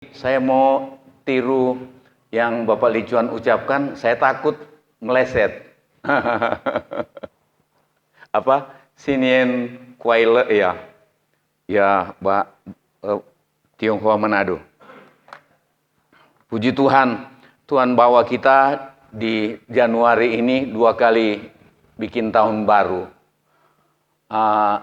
Saya mau tiru yang Bapak Licuan ucapkan, saya takut meleset. Apa? Sinien Kuaile ya. Ya, Mbak Tionghoa Manado. Puji Tuhan, Tuhan bawa kita di Januari ini 2 kali bikin tahun baru.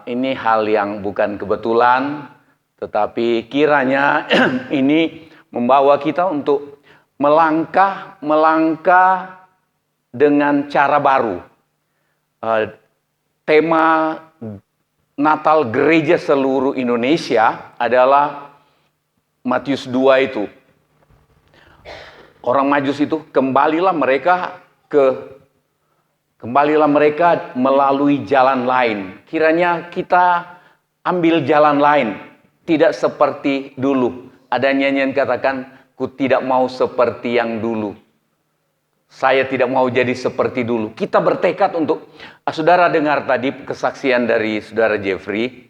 Ini hal yang bukan kebetulan, tetapi kiranya ini membawa kita untuk melangkah dengan cara baru. Tema Natal gereja seluruh Indonesia adalah Matius 2 itu. Orang Majus itu kembalilah mereka melalui jalan lain. Kiranya kita ambil jalan lain, tidak seperti dulu. Ada nyanyian katakan, ku tidak mau seperti yang dulu. Saya tidak mau jadi seperti dulu. Kita bertekad untuk, saudara dengar tadi kesaksian dari saudara Jeffrey.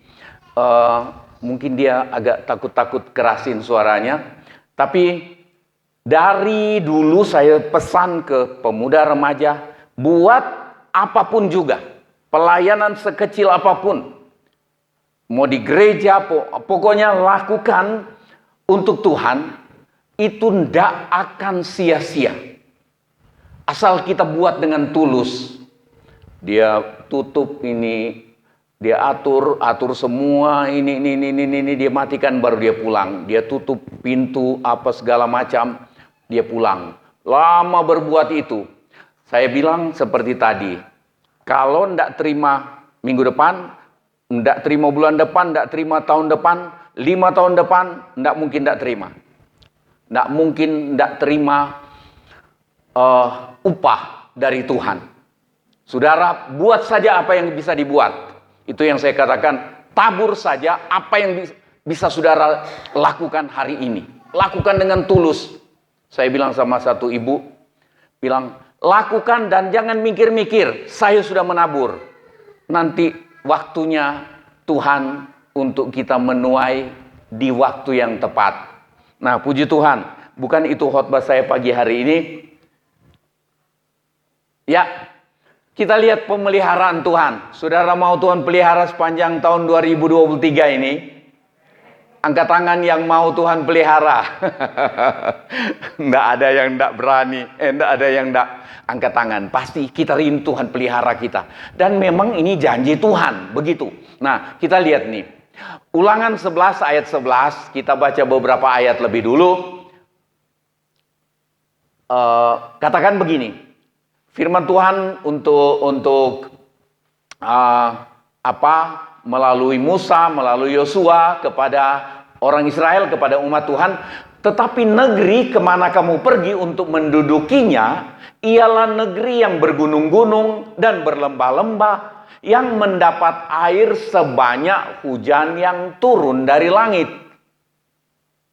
Mungkin dia agak takut-takut kerasin suaranya. Tapi dari dulu saya pesan ke pemuda remaja, buat apapun juga, pelayanan sekecil apapun. Mau di gereja, pokoknya lakukan untuk Tuhan, itu tidak akan sia-sia. Asal kita buat dengan tulus. Dia tutup ini, dia atur semua ini dia matikan baru dia pulang. Dia tutup pintu apa segala macam, dia pulang. Lama berbuat itu. Saya bilang seperti tadi, kalau tidak terima minggu depan, tidak terima bulan depan, tidak terima tahun depan, 5 tahun depan, tidak mungkin tidak terima. Tidak mungkin tidak terima upah dari Tuhan. Saudara, buat saja apa yang bisa dibuat. Itu yang saya katakan, tabur saja apa yang bisa saudara lakukan hari ini. Lakukan dengan tulus. Saya bilang sama satu ibu, bilang, lakukan dan jangan mikir-mikir, saya sudah menabur. Nanti waktunya Tuhan untuk kita menuai di waktu yang tepat. Nah, puji Tuhan, bukan itu khotbah saya pagi hari ini. Ya, kita lihat pemeliharaan Tuhan. Saudara mau Tuhan pelihara sepanjang tahun 2023 ini? Angkat tangan yang mau Tuhan pelihara. Nggak ada yang nggak berani. Nggak ada yang nggak angkat tangan. Pasti kita rindu Tuhan pelihara kita. Dan memang ini janji Tuhan. Begitu. Nah, kita lihat nih. Ulangan 11 ayat 11. Kita baca beberapa ayat lebih dulu. Katakan begini. Firman Tuhan untuk melalui Musa, melalui Yosua kepada orang Israel, kepada umat Tuhan. Tetapi negeri kemana kamu pergi untuk mendudukinya, ialah negeri yang bergunung-gunung dan berlembah-lembah, yang mendapat air sebanyak hujan yang turun dari langit.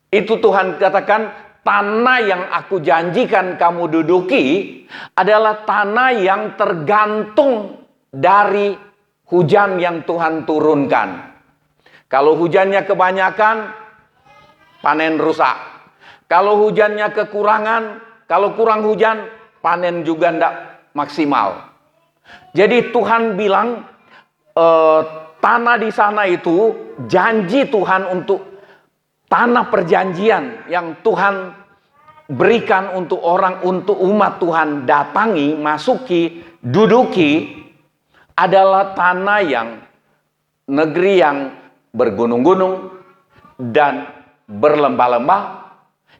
Itu Tuhan katakan, tanah yang aku janjikan kamu duduki adalah tanah yang tergantung dari hujan yang Tuhan turunkan. Kalau hujannya kebanyakan, panen rusak. Kalau hujannya kekurangan, kalau kurang hujan, panen juga tidak maksimal. Jadi Tuhan bilang, tanah di sana itu janji Tuhan untuk tanah perjanjian yang Tuhan berikan untuk umat Tuhan datangi, masuki, duduki, adalah tanah yang negeri yang bergunung-gunung dan berlembah-lembah,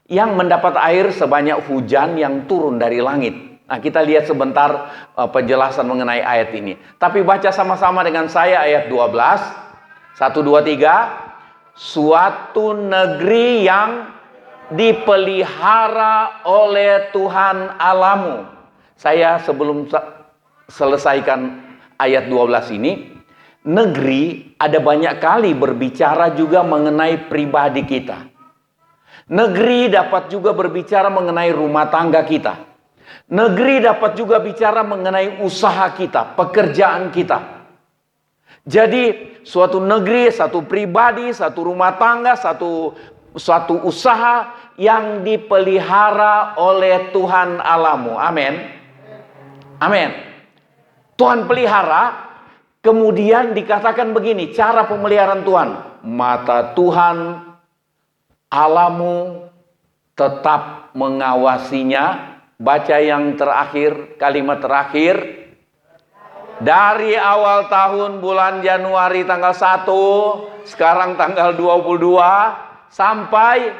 yang mendapat air sebanyak hujan yang turun dari langit. Nah, kita lihat sebentar penjelasan mengenai ayat ini. Tapi baca sama-sama dengan saya ayat 12. 1, 2, 3. Suatu negeri yang dipelihara oleh Tuhan Allahmu. Saya sebelum selesaikan ayat 12 ini, negeri ada banyak kali berbicara juga mengenai pribadi kita. Negeri dapat juga berbicara mengenai rumah tangga kita. Negeri dapat juga bicara mengenai usaha kita, pekerjaan kita. Jadi suatu negeri, satu pribadi, satu rumah tangga, satu suatu usaha yang dipelihara oleh Tuhan Allahmu. Amin. Amin. Tuhan pelihara, kemudian dikatakan begini, cara pemeliharaan Tuhan. Mata Tuhan Allahmu tetap mengawasinya. Baca yang terakhir, kalimat terakhir. Dari awal tahun bulan Januari tanggal 1, sekarang tanggal 22, sampai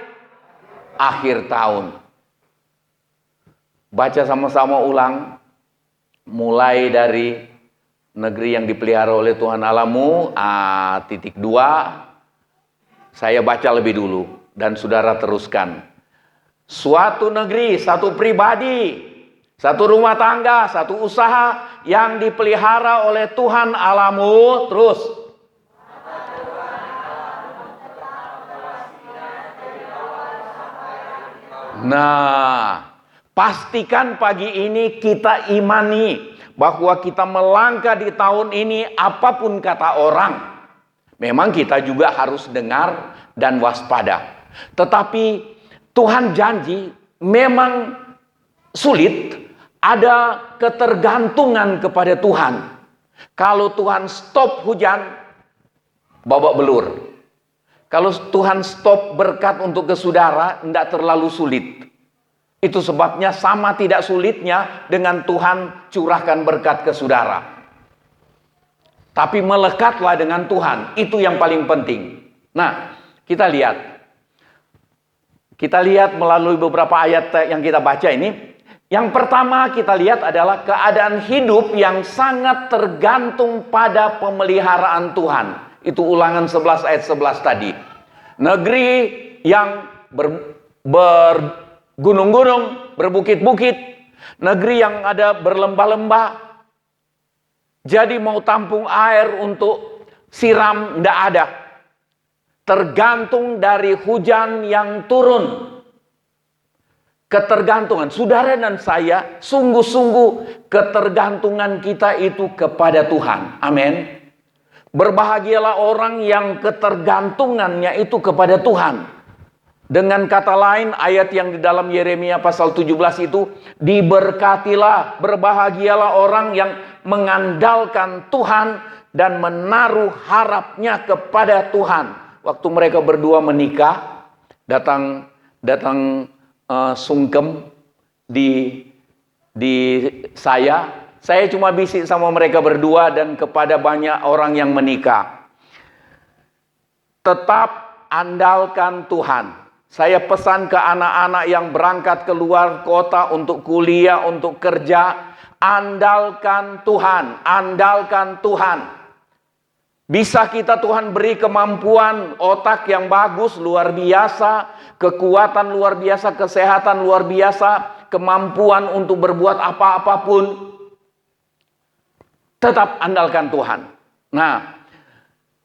akhir tahun. Baca sama-sama ulang. Mulai dari negeri yang dipelihara oleh Tuhan Allahmu, titik 2. Saya baca lebih dulu dan saudara teruskan. Suatu negeri, satu pribadi, satu rumah tangga, satu usaha yang dipelihara oleh Tuhan Allahmu. Terus. Nah, pastikan pagi ini kita imani bahwa kita melangkah di tahun ini apapun kata orang. Memang kita juga harus dengar dan waspada. Tetapi Tuhan janji memang sulit, ada ketergantungan kepada Tuhan. Kalau Tuhan stop hujan, babak belur. Kalau Tuhan stop berkat untuk ke saudara, tidak terlalu sulit. Itu sebabnya sama tidak sulitnya dengan Tuhan curahkan berkat ke saudara. Tapi melekatlah dengan Tuhan, itu yang paling penting. Nah, kita lihat. Kita lihat melalui beberapa ayat yang kita baca ini. Yang pertama kita lihat adalah keadaan hidup yang sangat tergantung pada pemeliharaan Tuhan. Itu Ulangan 11 ayat 11 tadi. Negeri yang bergunung-gunung, berbukit-bukit. Negeri yang ada berlembah-lembah. Jadi mau tampung air untuk siram, tidak ada. Tergantung dari hujan yang turun. Ketergantungan. Saudara dan saya, sungguh-sungguh ketergantungan kita itu kepada Tuhan. Amin. Berbahagialah orang yang ketergantungannya itu kepada Tuhan. Dengan kata lain, ayat yang di dalam Yeremia pasal 17 itu, diberkatilah, berbahagialah orang yang mengandalkan Tuhan dan menaruh harapnya kepada Tuhan. Waktu mereka berdua menikah, datang sungkem di saya cuma bisik sama mereka berdua dan kepada banyak orang yang menikah. Tetap andalkan Tuhan. Saya pesan ke anak-anak yang berangkat keluar kota untuk kuliah, untuk kerja, andalkan Tuhan, andalkan Tuhan. Bisa kita Tuhan beri kemampuan, otak yang bagus, luar biasa, kekuatan luar biasa, kesehatan luar biasa, kemampuan untuk berbuat apa-apapun. Tetap andalkan Tuhan. Nah,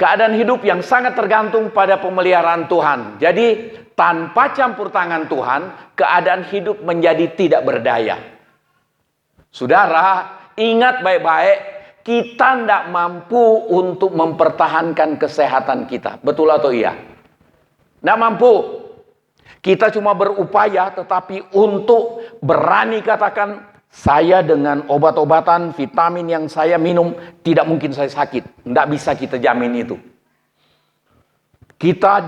keadaan hidup yang sangat tergantung pada pemeliharaan Tuhan. Jadi, tanpa campur tangan Tuhan, keadaan hidup menjadi tidak berdaya. Saudara, ingat baik-baik. Kita tidak mampu untuk mempertahankan kesehatan kita. Betul atau iya? Tidak mampu. Kita cuma berupaya, tetapi untuk berani katakan, saya dengan obat-obatan, vitamin yang saya minum, tidak mungkin saya sakit. Tidak bisa kita jamin itu. Kita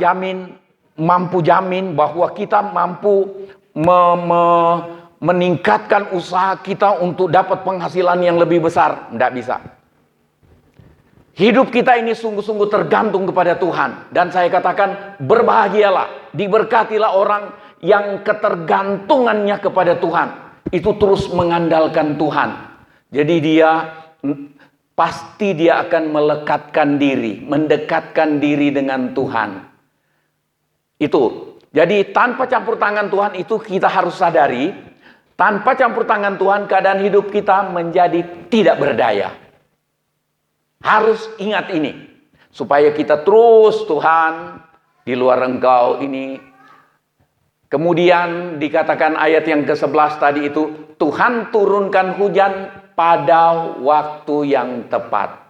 mampu jamin bahwa kita mampu meningkatkan usaha kita untuk dapat penghasilan yang lebih besar. Tidak bisa. Hidup kita ini sungguh-sungguh tergantung kepada Tuhan. Dan saya katakan, berbahagialah, diberkatilah orang yang ketergantungannya kepada Tuhan. Itu terus mengandalkan Tuhan. Jadi pasti dia akan melekatkan diri, mendekatkan diri dengan Tuhan. Itu. Jadi tanpa campur tangan Tuhan itu kita harus sadari, tanpa campur tangan Tuhan, keadaan hidup kita menjadi tidak berdaya. Harus ingat ini. Supaya kita terus, Tuhan, di luar Engkau ini. Kemudian dikatakan ayat yang ke-11 tadi itu, Tuhan turunkan hujan pada waktu yang tepat.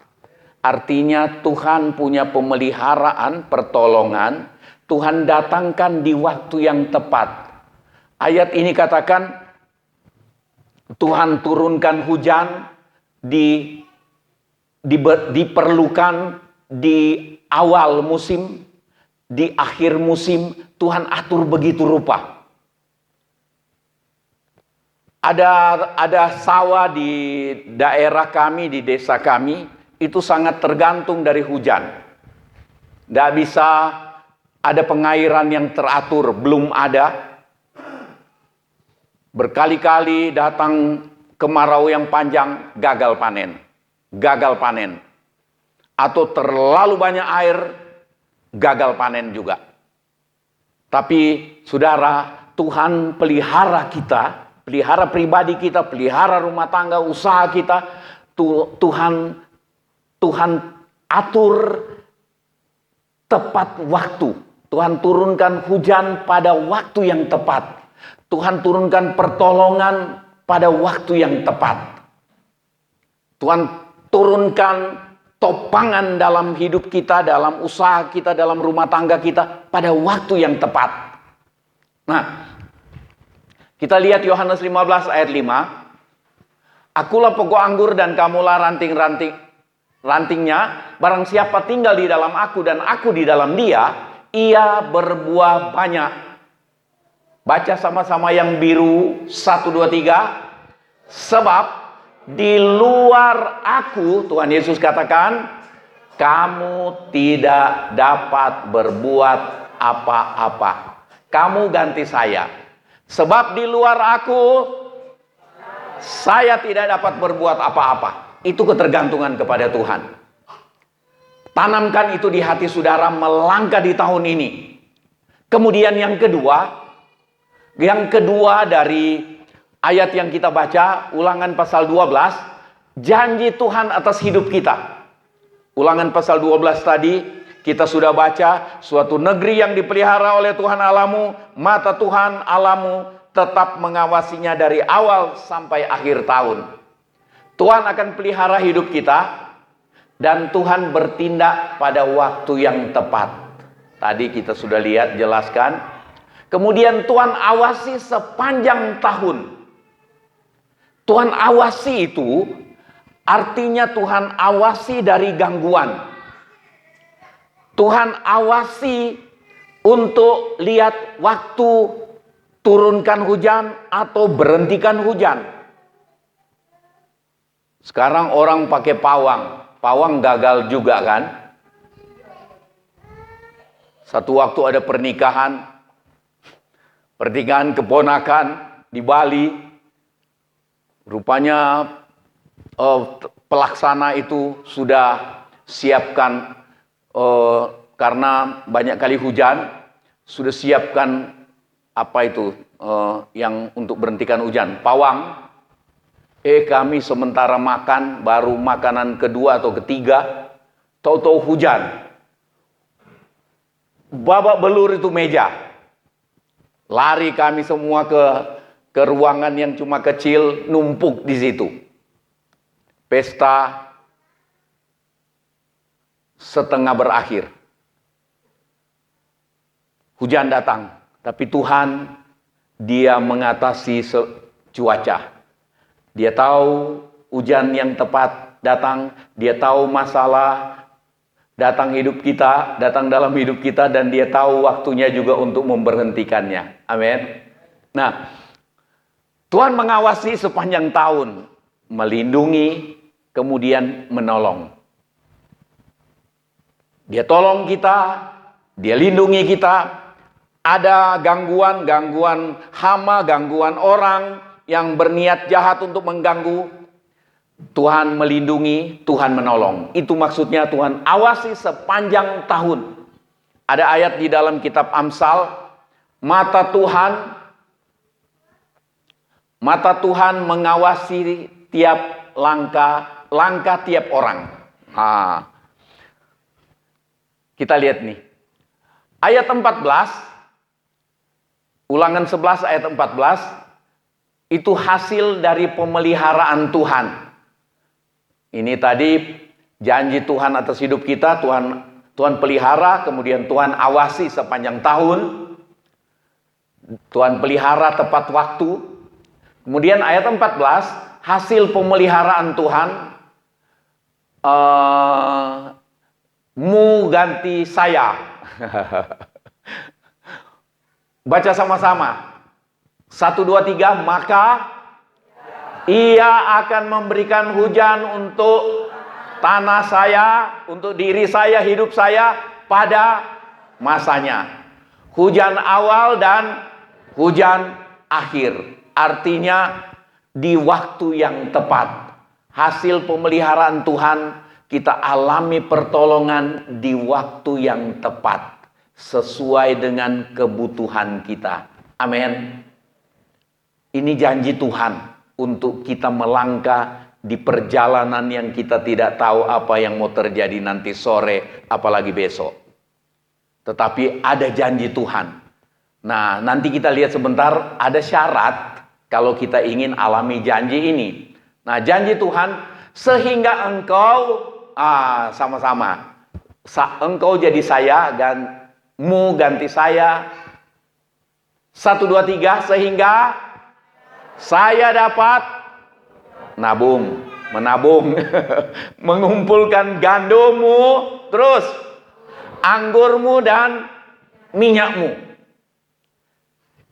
Artinya Tuhan punya pemeliharaan, pertolongan, Tuhan datangkan di waktu yang tepat. Ayat ini katakan, Tuhan turunkan hujan diperlukan di awal musim, di akhir musim, Tuhan atur begitu rupa. Ada sawah di daerah kami, di desa kami, itu sangat tergantung dari hujan. Tidak bisa ada pengairan yang teratur, belum ada. Berkali-kali datang kemarau yang panjang, gagal panen. Gagal panen. Atau terlalu banyak air, gagal panen juga. Tapi saudara, Tuhan pelihara kita, pelihara pribadi kita, pelihara rumah tangga, usaha kita. Tuhan atur tepat waktu. Tuhan turunkan hujan pada waktu yang tepat. Tuhan turunkan pertolongan pada waktu yang tepat. Tuhan turunkan topangan dalam hidup kita, dalam usaha kita, dalam rumah tangga kita pada waktu yang tepat. Nah, kita lihat Yohanes 15 ayat 5. Akulah pokok anggur dan kamulah rantingnya. Barang siapa tinggal di dalam aku dan aku di dalam dia, ia berbuah banyak. Baca sama-sama yang biru, 1, 2, 3. Sebab di luar aku, Tuhan Yesus katakan, kamu tidak dapat berbuat apa-apa. Kamu ganti saya. Sebab di luar aku, saya tidak dapat berbuat apa-apa. Itu ketergantungan kepada Tuhan. Tanamkan itu di hati saudara melangkah di tahun ini. Kemudian yang kedua dari ayat yang kita baca, Ulangan pasal 12, janji Tuhan atas hidup kita. Ulangan pasal 12 tadi, kita sudah baca, suatu negeri yang dipelihara oleh Tuhan Allahmu, mata Tuhan Allahmu tetap mengawasinya dari awal sampai akhir tahun. Tuhan akan pelihara hidup kita, dan Tuhan bertindak pada waktu yang tepat. Tadi kita sudah lihat, jelaskan. Kemudian Tuhan awasi sepanjang tahun. Tuhan awasi itu artinya Tuhan awasi dari gangguan. Tuhan awasi untuk lihat waktu turunkan hujan atau berhentikan hujan. Sekarang orang pakai pawang. Pawang gagal juga kan? Satu waktu ada pernikahan keponakan di Bali. Rupanya pelaksana itu sudah siapkan, karena banyak kali hujan, sudah siapkan yang untuk berhentikan hujan, pawang. Kami sementara makan, baru makanan kedua atau ketiga, tahu-tahu hujan. Babak belur itu meja. Lari kami semua ke ruangan yang cuma kecil, numpuk di situ. Pesta setengah berakhir. Hujan datang, tapi Tuhan, Dia mengatasi cuaca. Dia tahu hujan yang tepat datang, Dia tahu masalah datang dalam hidup kita, dan Dia tahu waktunya juga untuk memberhentikannya. Amin. Nah, Tuhan mengawasi sepanjang tahun, melindungi, kemudian menolong. Dia tolong kita, Dia lindungi kita. Ada gangguan hama, gangguan orang yang berniat jahat untuk mengganggu. Tuhan melindungi, Tuhan menolong. Itu maksudnya Tuhan awasi sepanjang tahun. Ada ayat di dalam kitab Amsal, mata Tuhan mengawasi tiap langkah tiap orang. Kita lihat nih. Ayat 14, Ulangan 11 ayat 14, itu hasil dari pemeliharaan Tuhan. Ini tadi janji Tuhan atas hidup kita, Tuhan Tuhan pelihara, kemudian Tuhan awasi sepanjang tahun. Tuhan pelihara tepat waktu. Kemudian ayat 14, hasil pemeliharaan Tuhan, mu ganti saya. Baca sama-sama. 1, 2, 3, maka ia akan memberikan hujan untuk tanah saya, untuk diri saya, hidup saya pada masanya. Hujan awal dan hujan akhir. Artinya di waktu yang tepat. Hasil pemeliharaan Tuhan, kita alami pertolongan di waktu yang tepat, sesuai dengan kebutuhan kita. Amin. Ini janji Tuhan untuk kita melangkah di perjalanan yang kita tidak tahu apa yang mau terjadi nanti sore, apalagi besok. Tetapi ada janji Tuhan. Nah, nanti kita lihat sebentar, ada syarat kalau kita ingin alami janji ini. Nah, janji Tuhan, sehingga engkau, sama-sama, engkau jadi saya, dan mu ganti saya. 1, 2, 3, sehingga saya dapat menabung, mengumpulkan gandummu, terus anggurmu dan minyakmu.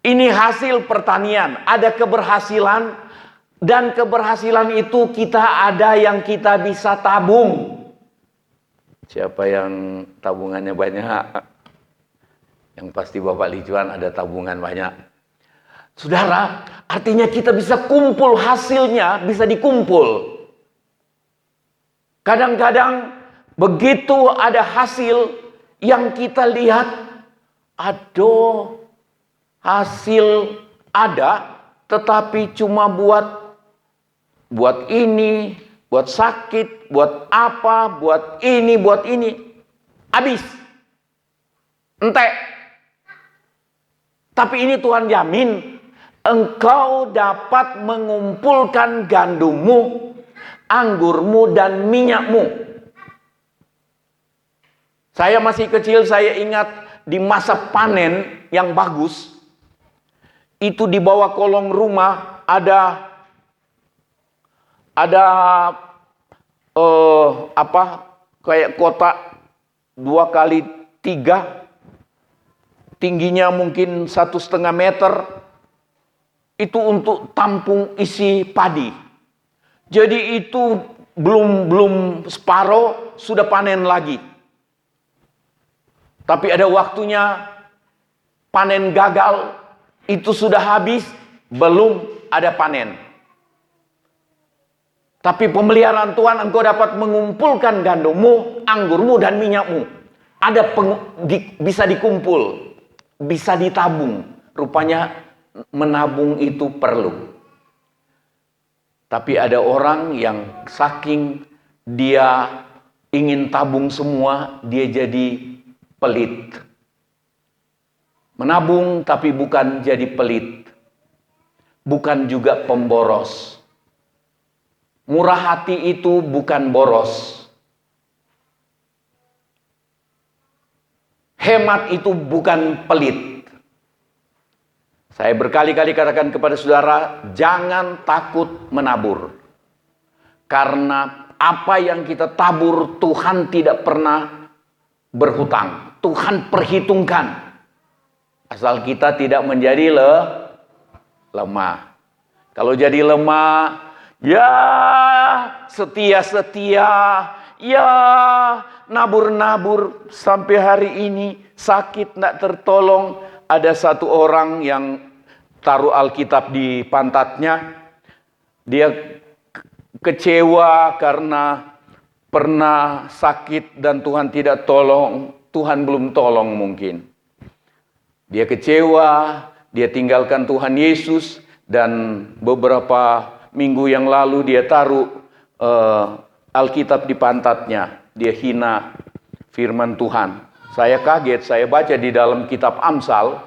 Ini hasil pertanian, ada keberhasilan, dan keberhasilan itu kita ada yang kita bisa tabung. Siapa yang tabungannya banyak? Yang pasti Bapak Licuan ada tabungan banyak. Saudara, artinya kita bisa kumpul hasilnya, bisa dikumpul. Kadang-kadang begitu ada hasil yang kita lihat, aduh, hasil ada, tetapi cuma buat ini, buat sakit, buat apa, buat ini, habis, entek. Tapi ini Tuhan jamin, engkau dapat mengumpulkan gandummu, anggurmu, dan minyakmu. Saya masih kecil, saya ingat di masa panen yang bagus, itu di bawah kolong rumah ada kayak kotak 2x3, tingginya mungkin 1,5 meter. Itu untuk tampung isi padi. Jadi itu belum separuh sudah panen lagi. Tapi ada waktunya panen gagal, itu sudah habis, belum ada panen. Tapi pemeliharaan Tuhan, engkau dapat mengumpulkan gandummu, anggurmu, dan minyakmu. Bisa dikumpul, bisa ditabung. Rupanya menabung itu perlu. Tapi ada orang yang saking dia ingin tabung semua, dia jadi pelit. Menabung tapi bukan jadi pelit. Bukan juga pemboros. Murah hati itu bukan boros. Hemat itu bukan pelit. Saya berkali-kali katakan kepada saudara, jangan takut menabur. Karena apa yang kita tabur, Tuhan tidak pernah berhutang. Tuhan perhitungkan. Asal kita tidak menjadi lemah. Kalau jadi lemah, ya setia-setia, ya nabur-nabur sampai hari ini, sakit tidak tertolong. Ada satu orang yang taruh Alkitab di pantatnya. Dia kecewa karena pernah sakit dan Tuhan tidak tolong. Tuhan belum tolong mungkin. Dia kecewa, dia tinggalkan Tuhan Yesus. Dan beberapa minggu yang lalu dia taruh Alkitab di pantatnya. Dia hina firman Tuhan. Saya kaget, saya baca di dalam kitab Amsal,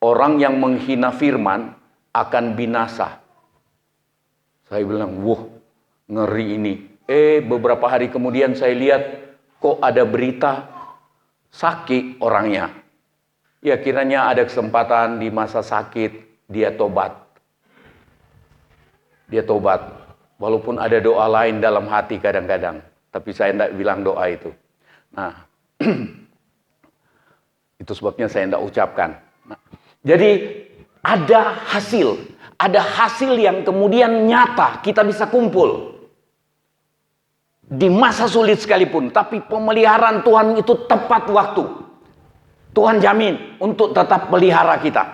orang yang menghina firman akan binasa. Saya bilang, wah, ngeri ini. Beberapa hari kemudian saya lihat, kok ada berita sakit orangnya. Ya kiranya ada kesempatan di masa sakit dia tobat. Dia tobat. Walaupun ada doa lain dalam hati kadang-kadang. Tapi saya tidak bilang doa itu. Nah, itu sebabnya saya tidak ucapkan. Nah, jadi ada hasil. Ada hasil yang kemudian nyata kita bisa kumpul. Di masa sulit sekalipun. Tapi pemeliharaan Tuhan itu tepat waktu. Tuhan jamin untuk tetap pelihara kita.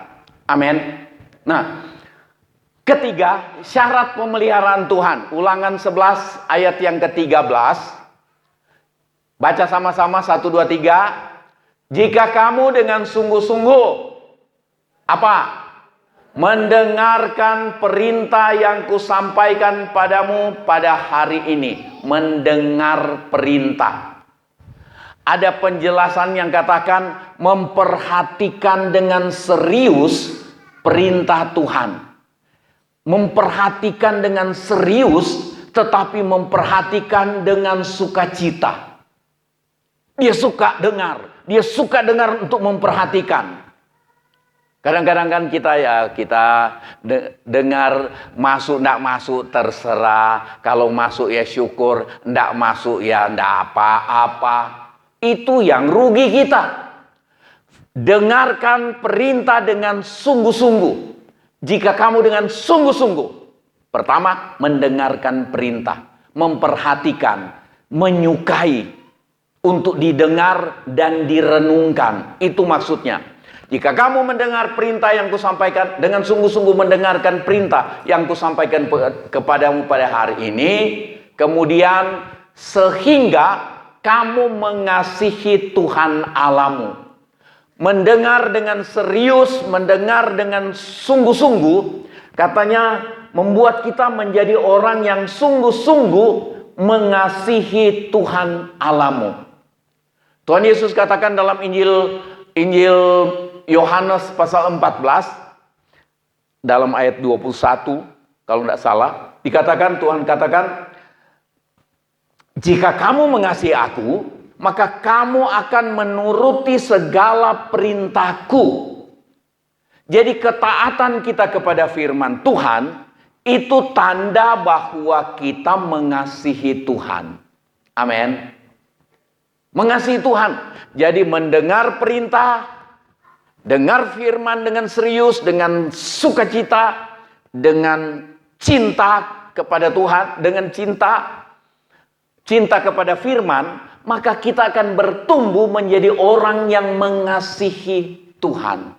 Amin. Nah, ketiga, syarat pemeliharaan Tuhan. Ulangan 11 ayat yang ke-13. Baca sama-sama 1, 2, 3. Jika kamu dengan sungguh-sungguh apa? Mendengarkan perintah yang kusampaikan padamu pada hari ini. Mendengar perintah. Ada penjelasan yang katakan memperhatikan dengan serius perintah Tuhan. Memperhatikan dengan serius, tetapi memperhatikan dengan sukacita. Dia suka dengar. Dia suka dengar untuk memperhatikan. Kadang-kadang kan kita dengar masuk, tidak masuk, terserah. Kalau masuk ya syukur, tidak masuk ya tidak apa-apa. Itu yang rugi kita. Dengarkan perintah dengan sungguh-sungguh. Jika kamu dengan sungguh-sungguh. Pertama, mendengarkan perintah. Memperhatikan. Menyukai. Untuk didengar dan direnungkan. Itu maksudnya. Jika kamu mendengar perintah yang kusampaikan, dengan sungguh-sungguh mendengarkan perintah yang kusampaikan kepadamu pada hari ini. Kemudian sehingga kamu mengasihi Tuhan Allahmu. Mendengar dengan serius, mendengar dengan sungguh-sungguh, katanya membuat kita menjadi orang yang sungguh-sungguh mengasihi Tuhan Allahmu. Tuhan Yesus katakan dalam Injil Yohanes pasal 14, dalam ayat 21, kalau tidak salah, Tuhan katakan, jika kamu mengasihi aku, maka kamu akan menuruti segala perintahku. Jadi ketaatan kita kepada firman Tuhan, itu tanda bahwa kita mengasihi Tuhan. Amin. Mengasihi Tuhan. Jadi mendengar perintah, dengar firman dengan serius, dengan sukacita, dengan cinta kepada Tuhan, dengan cinta kepada firman, maka kita akan bertumbuh menjadi orang yang mengasihi Tuhan.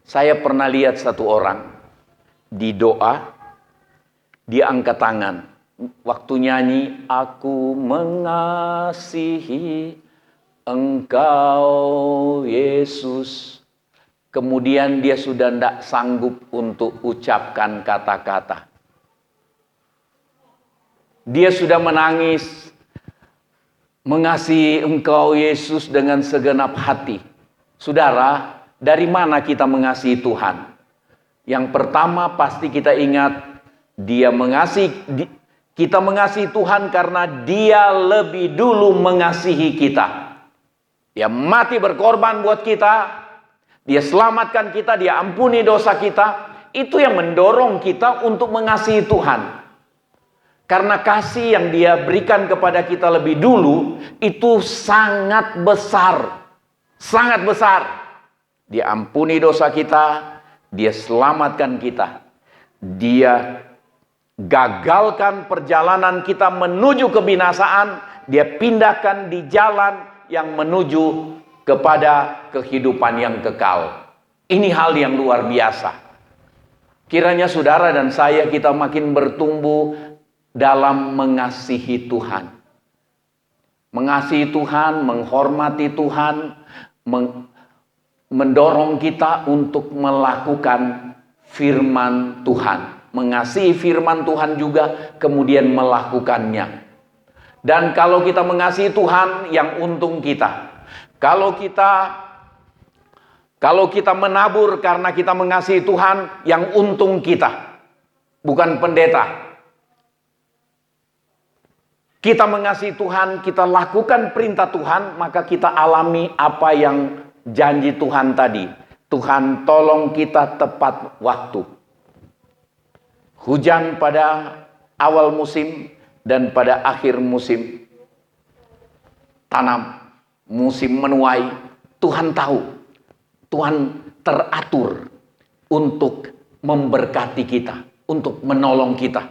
Saya pernah lihat satu orang di doa, dia angkat tangan. Waktu nyanyi, aku mengasihi Engkau Yesus. Kemudian dia sudah tidak sanggup untuk ucapkan kata-kata. Dia sudah menangis, mengasihi Engkau Yesus dengan segenap hati. Saudara, dari mana kita mengasihi Tuhan? Yang pertama pasti kita ingat, kita mengasihi Tuhan karena Dia lebih dulu mengasihi kita. Dia mati berkorban buat kita, Dia selamatkan kita, Dia ampuni dosa kita. Itu yang mendorong kita untuk mengasihi Tuhan. Karena kasih yang Dia berikan kepada kita lebih dulu, itu sangat besar. Sangat besar. Dia ampuni dosa kita, Dia selamatkan kita. Dia gagalkan perjalanan kita menuju kebinasaan. Dia pindahkan di jalan yang menuju kepada kehidupan yang kekal. Ini hal yang luar biasa. Kiranya saudara dan saya kita makin bertumbuh dalam mengasihi Tuhan. Mengasihi Tuhan, menghormati Tuhan, mendorong kita untuk melakukan firman Tuhan. Mengasihi firman Tuhan juga, kemudian melakukannya. Dan kalau kita mengasihi Tuhan, yang untung kita. Kalau kita menabur karena kita mengasihi Tuhan, yang untung kita. Bukan pendeta. kita mengasihi Tuhan, kita lakukan perintah Tuhan, maka kita alami apa yang janji Tuhan tadi. Tuhan tolong kita tepat waktu. Hujan pada awal musim dan pada akhir musim. Tanam, musim menuai, Tuhan tahu. Tuhan teratur untuk memberkati kita, untuk menolong kita.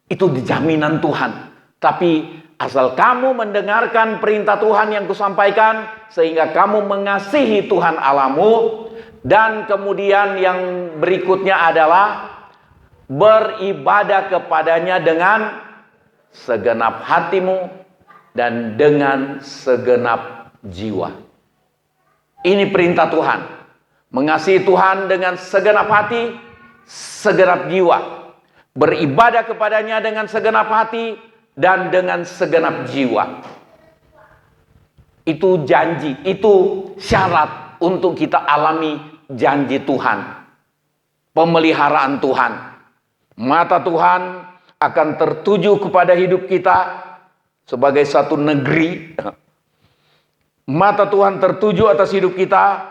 Itu jaminan Tuhan. Tapi asal kamu mendengarkan perintah Tuhan yang kusampaikan, sehingga kamu mengasihi Tuhan Allahmu, dan kemudian yang berikutnya adalah beribadah kepadanya dengan segenap hatimu dan dengan segenap jiwa. Ini perintah Tuhan. Mengasihi Tuhan dengan segenap hati, segenap jiwa. Beribadah kepadanya dengan segenap hati dan dengan segenap jiwa. Itu janji, itu syarat untuk kita alami janji Tuhan. Pemeliharaan Tuhan. Mata Tuhan akan tertuju kepada hidup kita sebagai satu negeri. Mata Tuhan tertuju atas hidup kita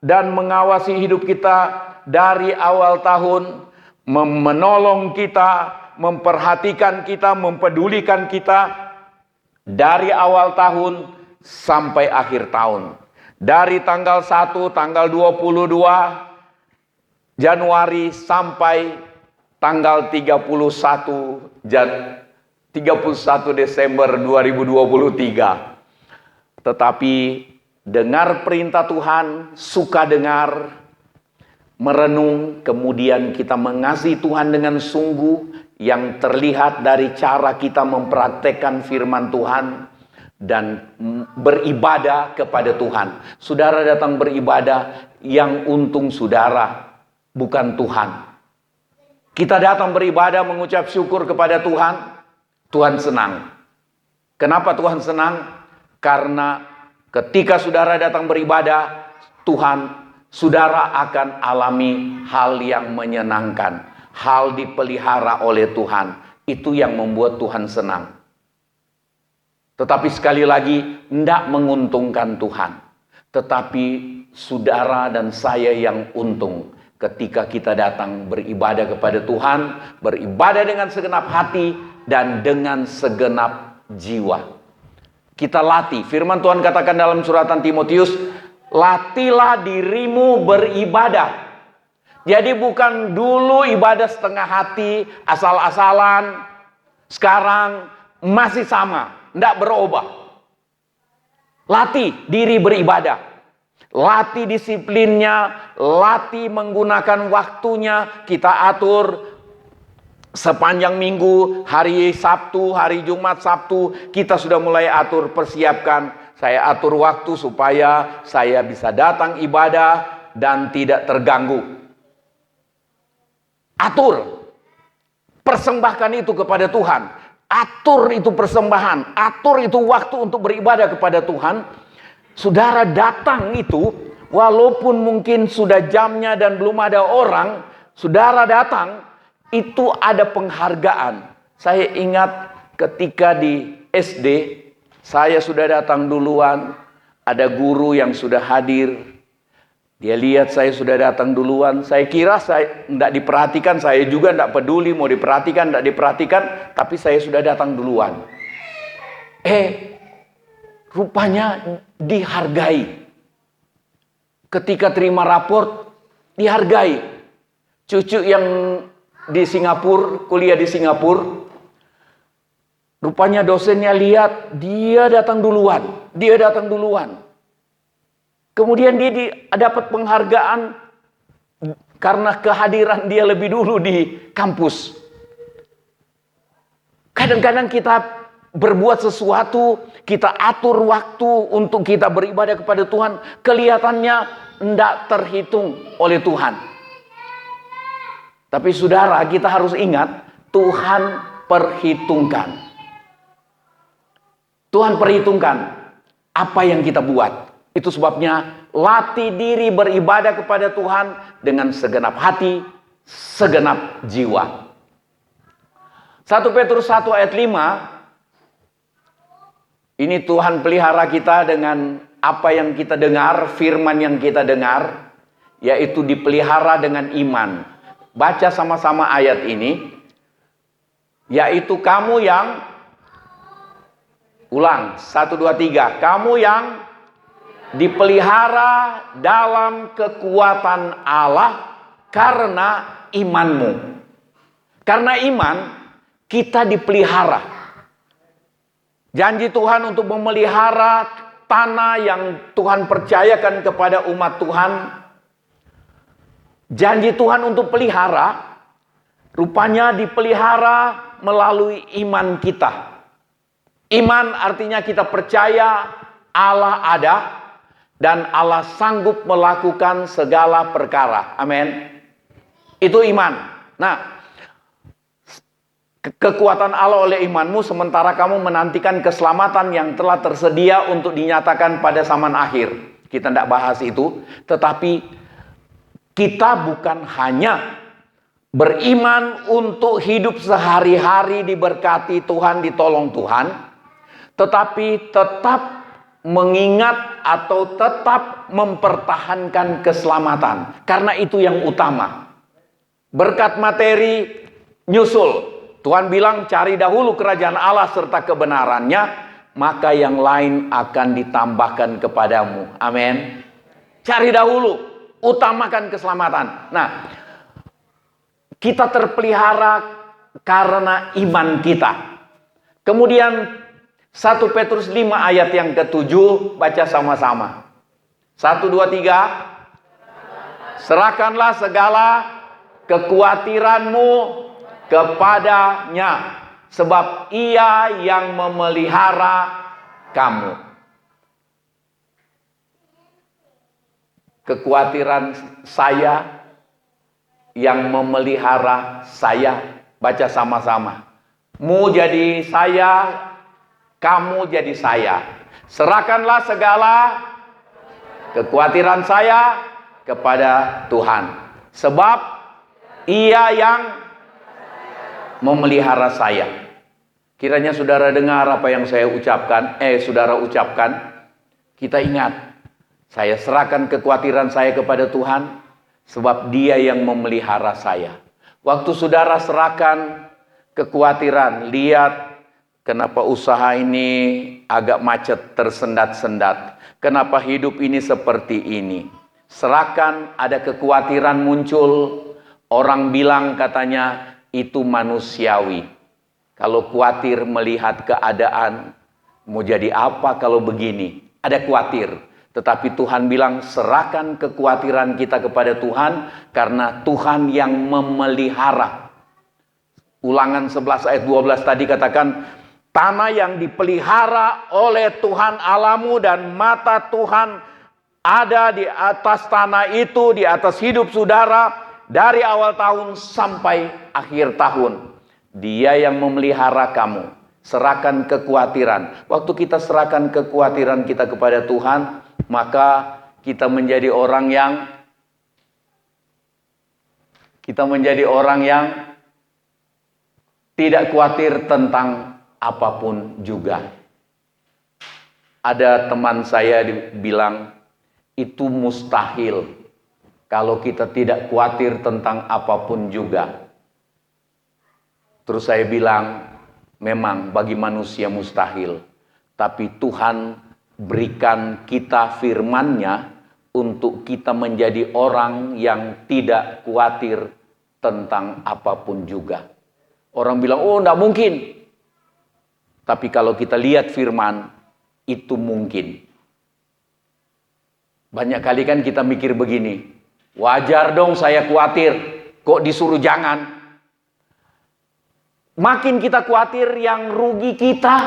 dan mengawasi hidup kita dari awal tahun, menolong kita, memperhatikan kita, mempedulikan kita dari awal tahun sampai akhir tahun. Dari tanggal 1, tanggal 22 Januari sampai tanggal 31 Desember 2023. Tetapi dengar perintah Tuhan, suka dengar, merenung, kemudian kita mengasihi Tuhan dengan sungguh, yang terlihat dari cara kita mempraktekkan firman Tuhan dan beribadah kepada Tuhan. Saudara datang beribadah, yang untung saudara, bukan Tuhan. Kita datang beribadah mengucap syukur kepada Tuhan, Tuhan senang. Kenapa Tuhan senang? Karena ketika saudara datang beribadah, saudara akan alami hal yang menyenangkan, hal dipelihara oleh Tuhan. Itu yang membuat Tuhan senang. Tetapi sekali lagi, tidak menguntungkan Tuhan. Tetapi saudara dan saya yang untung ketika kita datang beribadah kepada Tuhan, beribadah dengan segenap hati dan dengan segenap jiwa. Kita latih. Firman Tuhan katakan dalam suratan Timotius, latihlah dirimu beribadah. Jadi bukan dulu ibadah setengah hati, asal-asalan. Sekarang masih sama, tidak berubah. Latih diri beribadah. Latih disiplinnya, latih menggunakan waktunya. Kita atur sepanjang minggu, hari Sabtu, hari Jumat, Sabtu, kita sudah mulai atur, persiapkan. Saya atur waktu supaya saya bisa datang ibadah dan tidak terganggu. Atur. Persembahkan itu kepada Tuhan. Atur itu persembahan. Atur itu waktu untuk beribadah kepada Tuhan. Saudara datang itu, walaupun mungkin sudah jamnya dan belum ada orang, saudara datang, itu ada penghargaan. Saya ingat ketika di SD, saya sudah datang duluan. Ada guru yang sudah hadir. Dia lihat saya sudah datang duluan. Saya kira saya tidak diperhatikan. Saya juga tidak peduli mau diperhatikan, tidak diperhatikan. Tapi saya sudah datang duluan. Rupanya dihargai. Ketika terima raport, dihargai. Cucu yang di Singapura, kuliah di Singapura, rupanya dosennya lihat dia datang duluan. Kemudian dia dapat penghargaan karena kehadiran dia lebih dulu di kampus. Kadang-kadang kita berbuat sesuatu, kita atur waktu untuk kita beribadah kepada Tuhan, kelihatannya tidak terhitung oleh Tuhan. Tapi saudara, kita harus ingat, Tuhan perhitungkan. Tuhan perhitungkan apa yang kita buat. Itu sebabnya latih diri beribadah kepada Tuhan dengan segenap hati, segenap jiwa. 1 Petrus 1 ayat 5, Ini Tuhan pelihara kita dengan apa yang kita dengar, firman yang kita dengar, yaitu dipelihara dengan iman. Baca sama-sama ayat ini, yaitu kamu yang, ulang, 1, 2, 3, kamu yang dipelihara dalam kekuatan Allah karena imanmu. Karena iman, kita dipelihara. Janji Tuhan untuk memelihara tanah yang Tuhan percayakan kepada umat Tuhan. Janji Tuhan untuk pelihara, rupanya dipelihara melalui iman kita. Iman artinya kita percaya Allah ada dan Allah sanggup melakukan segala perkara. Amin. Itu iman. Nah, kekuatan Allah oleh imanmu sementara kamu menantikan keselamatan yang telah tersedia untuk dinyatakan pada zaman akhir. Kita tidak bahas itu, tetapi kita bukan hanya beriman untuk hidup sehari-hari diberkati Tuhan, ditolong Tuhan, tetapi tetap mengingat atau tetap mempertahankan keselamatan. Karena itu yang utama. Berkat materi nyusul. Tuhan bilang cari dahulu kerajaan Allah serta kebenarannya, maka yang lain akan ditambahkan kepadamu. Amin. Cari dahulu, utamakan keselamatan. Nah, kita terpelihara karena iman kita. Kemudian 1 Petrus 5 ayat yang ke-7, baca sama-sama. 1, 2, 3. Serahkanlah segala kekhawatiranmu kepadanya, sebab Ia yang memelihara kamu. Kekhawatiran saya yang memelihara saya. Baca sama-sama. Mu jadi saya, kamu jadi saya. Serahkanlah segala kekhawatiran saya kepada Tuhan, sebab Ia yang memelihara saya. Kiranya saudara dengar apa yang saya ucapkan, saudara ucapkan. Kita ingat, saya serahkan kekhawatiran saya kepada Tuhan, sebab Dia yang memelihara saya. Waktu saudara serahkan kekhawatiran, lihat kenapa usaha ini agak macet, tersendat-sendat. Kenapa hidup ini seperti ini? Serahkan, ada kekhawatiran muncul. Orang bilang katanya, itu manusiawi. Kalau khawatir melihat keadaan, mau jadi apa kalau begini? Ada khawatir. Tetapi Tuhan bilang, serahkan kekhawatiran kita kepada Tuhan, karena Tuhan yang memelihara. Ulangan 11 ayat 12 tadi katakan, tanah yang dipelihara oleh Tuhan Allahmu, dan mata Tuhan ada di atas tanah itu, di atas hidup saudara, dari awal tahun sampai akhir tahun. Dia yang memelihara kamu. Serahkan kekhawatiran. Waktu kita serahkan kekhawatiran kita kepada Tuhan, maka kita menjadi orang yang tidak khawatir tentang apapun juga. Ada teman saya bilang, itu mustahil kalau kita tidak khawatir tentang apapun juga. Terus saya bilang, memang bagi manusia mustahil. Tapi Tuhan berikan kita firman-Nya untuk kita menjadi orang yang tidak khawatir tentang apapun juga. Orang bilang, oh enggak mungkin. Tapi kalau kita lihat firman, itu mungkin. Banyak kali kan kita mikir begini, wajar dong saya khawatir, kok disuruh jangan. Makin kita khawatir, yang rugi kita.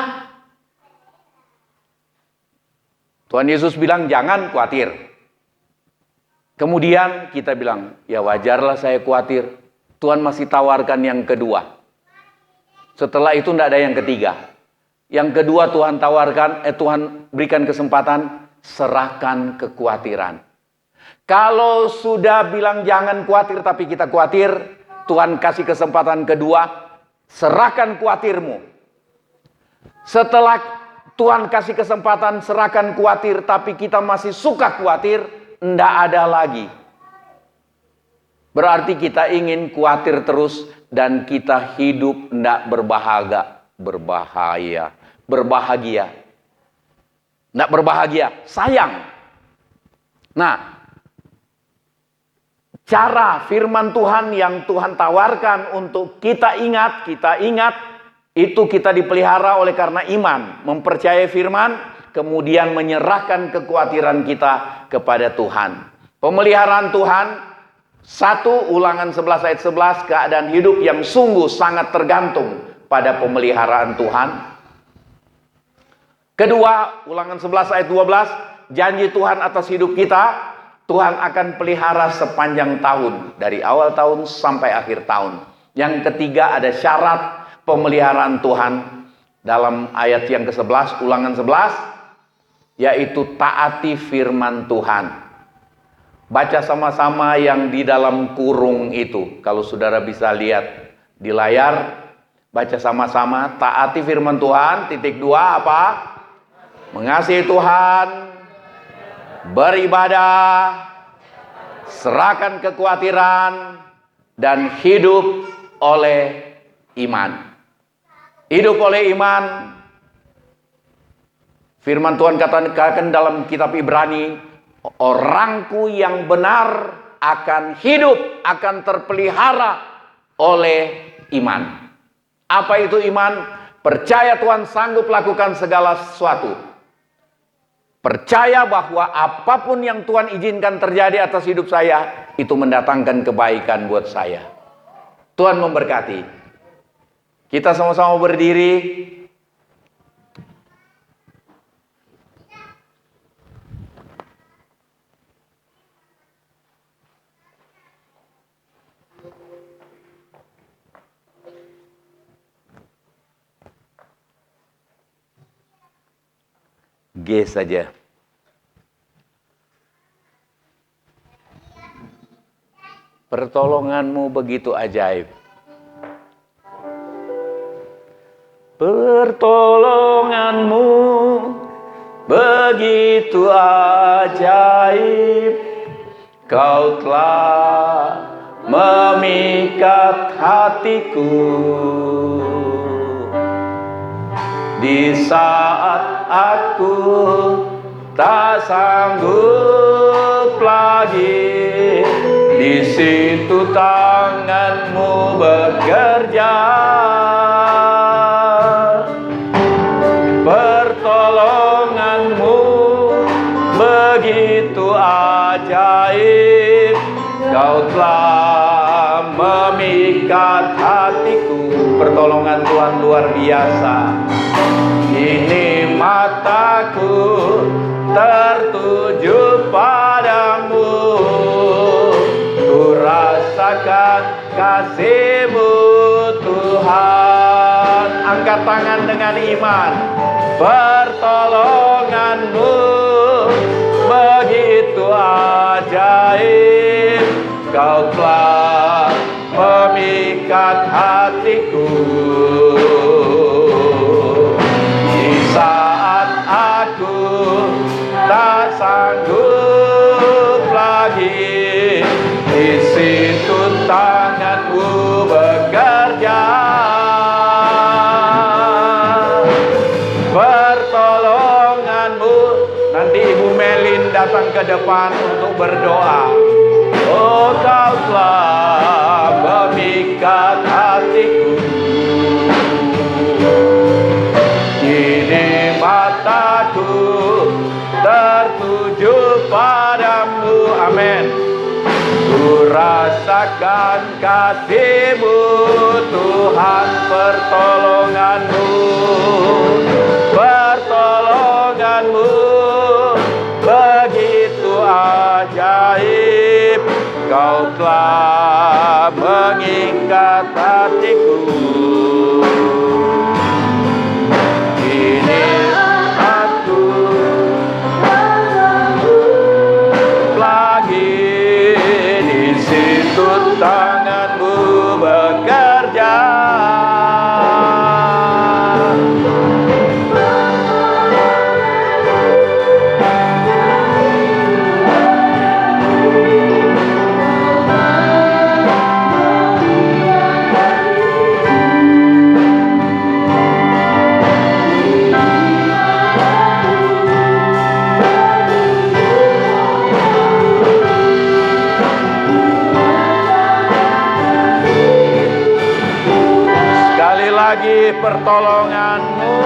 Tuhan Yesus bilang jangan khawatir. Kemudian kita bilang, ya wajarlah saya khawatir. Tuhan masih tawarkan yang kedua. Setelah itu tidak ada yang ketiga. Yang kedua Tuhan tawarkan, Tuhan berikan kesempatan, serahkan kekhawatiran. Kalau sudah bilang jangan khawatir tapi kita khawatir, Tuhan kasih kesempatan kedua, serahkan khawatirmu. Setelah Tuhan kasih kesempatan serahkan khawatir, tapi kita masih suka khawatir, ndak ada lagi. Berarti kita ingin khawatir terus dan kita hidup ndak berbahagia. Ndak berbahagia, sayang. Nah, cara firman Tuhan yang Tuhan tawarkan untuk kita ingat, itu kita dipelihara oleh karena iman, mempercayai firman, kemudian menyerahkan kekhawatiran kita kepada Tuhan. Pemeliharaan Tuhan, 1 Ulangan 11 ayat 11, keadaan hidup yang sungguh sangat tergantung pada pemeliharaan Tuhan. Kedua, Ulangan 11 ayat 12, janji Tuhan atas hidup kita, Tuhan akan pelihara sepanjang tahun, dari awal tahun sampai akhir tahun. Yang ketiga, ada syarat pemeliharaan Tuhan dalam ayat yang ke-11, Ulangan 11, yaitu taati firman Tuhan. Baca sama-sama yang di dalam kurung itu. Kalau saudara bisa lihat di layar, baca sama-sama, taati firman Tuhan. Titik 2 apa? Mengasihi Tuhan, beribadah, serahkan kekhawatiran, dan hidup oleh iman. Hidup oleh iman. Firman Tuhan katakan dalam kitab Ibrani, orangku yang benar akan hidup, akan terpelihara oleh iman. Apa itu iman? Percaya Tuhan sanggup lakukan segala sesuatu. Percaya bahwa apapun yang Tuhan izinkan terjadi atas hidup saya, itu mendatangkan kebaikan buat saya. Tuhan memberkati. Kita sama-sama berdiri. G saja. Pertolonganmu begitu ajaib. Pertolonganmu begitu ajaib. Kau telah memikat hatiku. Di saat aku tak sanggup lagi, di situ tanganmu bekerja. Pertolonganmu begitu ajaib. Kau telah memikat hatiku. Pertolongan Tuhan luar biasa. Kini mataku tertuju padamu. Ku rasakan kasih-Mu Tuhan. Angkat tangan dengan iman. Pertolongan-Mu begitu ajaib. Kau telah memikat hatiku. Di saat aku tak sanggup lagi, di situ tangan-Mu bekerja. Pertolongan-Mu. Nanti Ibu Melin datang ke depan untuk berdoa. Oh, Kau telah memikat hatiku. Kini mataku tertuju padamu. Amin. Ku rasakan kasih-Mu Tuhan. Pertolongan-Mu, pertolongan-Mu begitu ajaib. Kau telah mengikat hatiku. Kini aku lagi, di situ tangan-Mu bekerja. bagi pertolongan-Mu.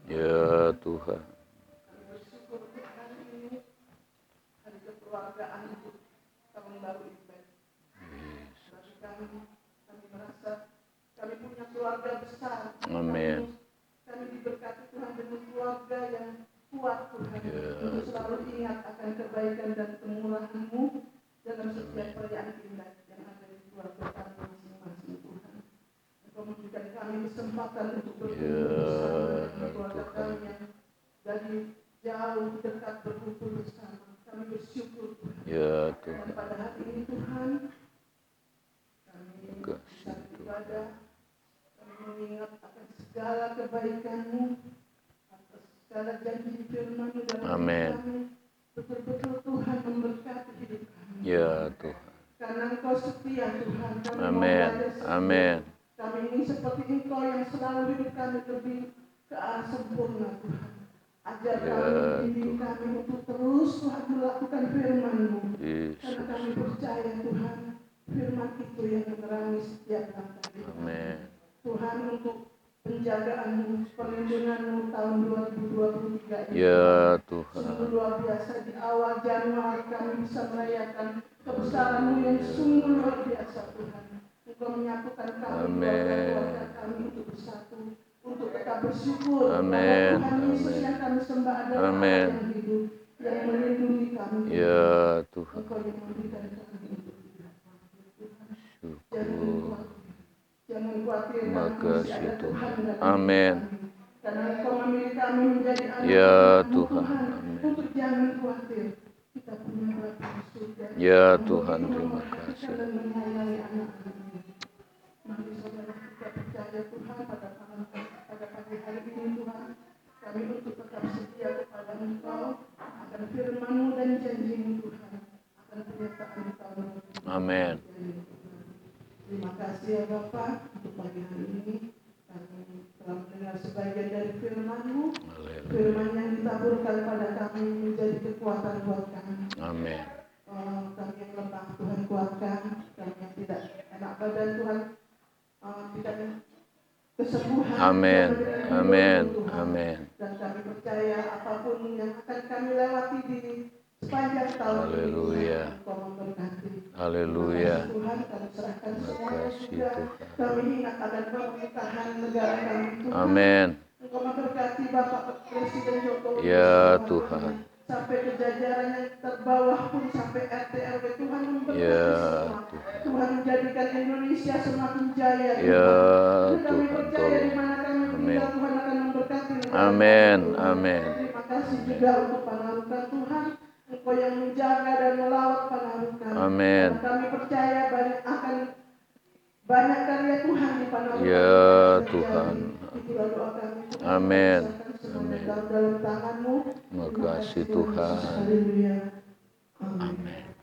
Ya Tuhan. Kami punya keluarga besar. Amin. Kami diberkati Tuhan dengan keluarga yang kuat Tuhan. Untuk selalu ingat akan kebaikan dan kemurahan-Mu dalam setiap perayaan indah yang ada di keluarga kami masing-masing Tuhan. Engkau memberikan kami kesempatan untuk berkumpul bersama dengan keluarga kami yang dari jauh dekat berkumpul bersama. Kami bersyukur Tuhan. Ya Tuhan. Dan pada hari ini Tuhan, kami bisa beribadah, kami mengingat akan segala kebaikan-Mu, atas segala janji firman-Mu dalam hidup kami. Betul-betul Tuhan memberkati hidup kami. Ya Tuhan. Karena Engkau setia Tuhan. Kami Amin. Amin. Kami ingin seperti Engkau yang selalu hidup kami lebih ke arah sempurna Tuhan. Ajar kami, bimbing kami untuk terus Tuhan melakukan firman-Mu. Karena kami percaya Tuhan, firman itu yang menerangi setiap langkah kita. Amin. Tuhan, untuk penjagaan-Mu, perlindungan-Mu tahun 2023 ini. Ya Tuhan. Sungguh luar biasa, di awal Januari kami bisa merayakan kebesaran-Mu yang sungguh luar biasa Tuhan. Engkau menyatukan kami, keluarga kami untuk bersatu, untuk tetap bersyukur. Amin. Tuhan Yesus yang kami sembah adalah Allah yang hidup, yang melindungi kami. Ya Tuhan. Engkau yang memberikan kami untuk hidup. Syukur. Jangan khawatir, Makasih ada Tuhan. dalam Amin. kami. Karena Engkau memilih kami menjadi anak Ya Tuhan. Amin. Untuk jangan khawatir, kita punya Bapa di surga. Ya Tuhan, terima kasih. Dan menyayangi anak-anak-Nya. Mari saudara kita percaya Tuhan pada pagi hari ini Tuhan. Kami untuk tetap setia kepada Engkau, akan firman-Mu dan janji-Mu Tuhan, akan pernyataan Engkau. Amin. Terima kasih ya Bapa untuk pagi hari ini. Kami telah mendengar sebagian dari firman-Mu. Firman yang ditaburkan pada kami menjadi kekuatan buat kami. Amin. Kami yang lemah Tuhan kuatkan. Kami yang tidak enak badan Tuhan tidak kesembuhan. Amin. Amin. Amin. Dan kami percaya apapun yang akan kami lewati di sepanjang tahun ini. Haleluya. Engkau memberkati. Haleluya. Tuhan, kami serahkan semuanya Makasih juga. Tuhan. Kami ingat akan pemerintahan negara kami Tuhan. Amin. Engkau memberkati Bapak Presiden Jokowi. Ya Tuhan. Sampai ke jajaran yang terbawah pun, sampai RT RW Tuhan memberkati Ya semua. Tuhan menjadikan Indonesia semakin jaya Tuhan. Ya Dan kami Tuhan, percaya di tolong. mana kami tinggal Tuhan akan memberkati negara Amin. kami, Tuhan. Amin. Terima kasih juga untuk Panarukan Tuhan. Engkau yang menjaga dan melawat Panarukan. Amin. Dan kami percaya banyak karya Tuhan di Panarukan. Ya Tuhan. Itulah doa kami. Amin. Amin. Dalam tangan-Mu. Makasih Tuhan. Haleluya. Amin. Amin.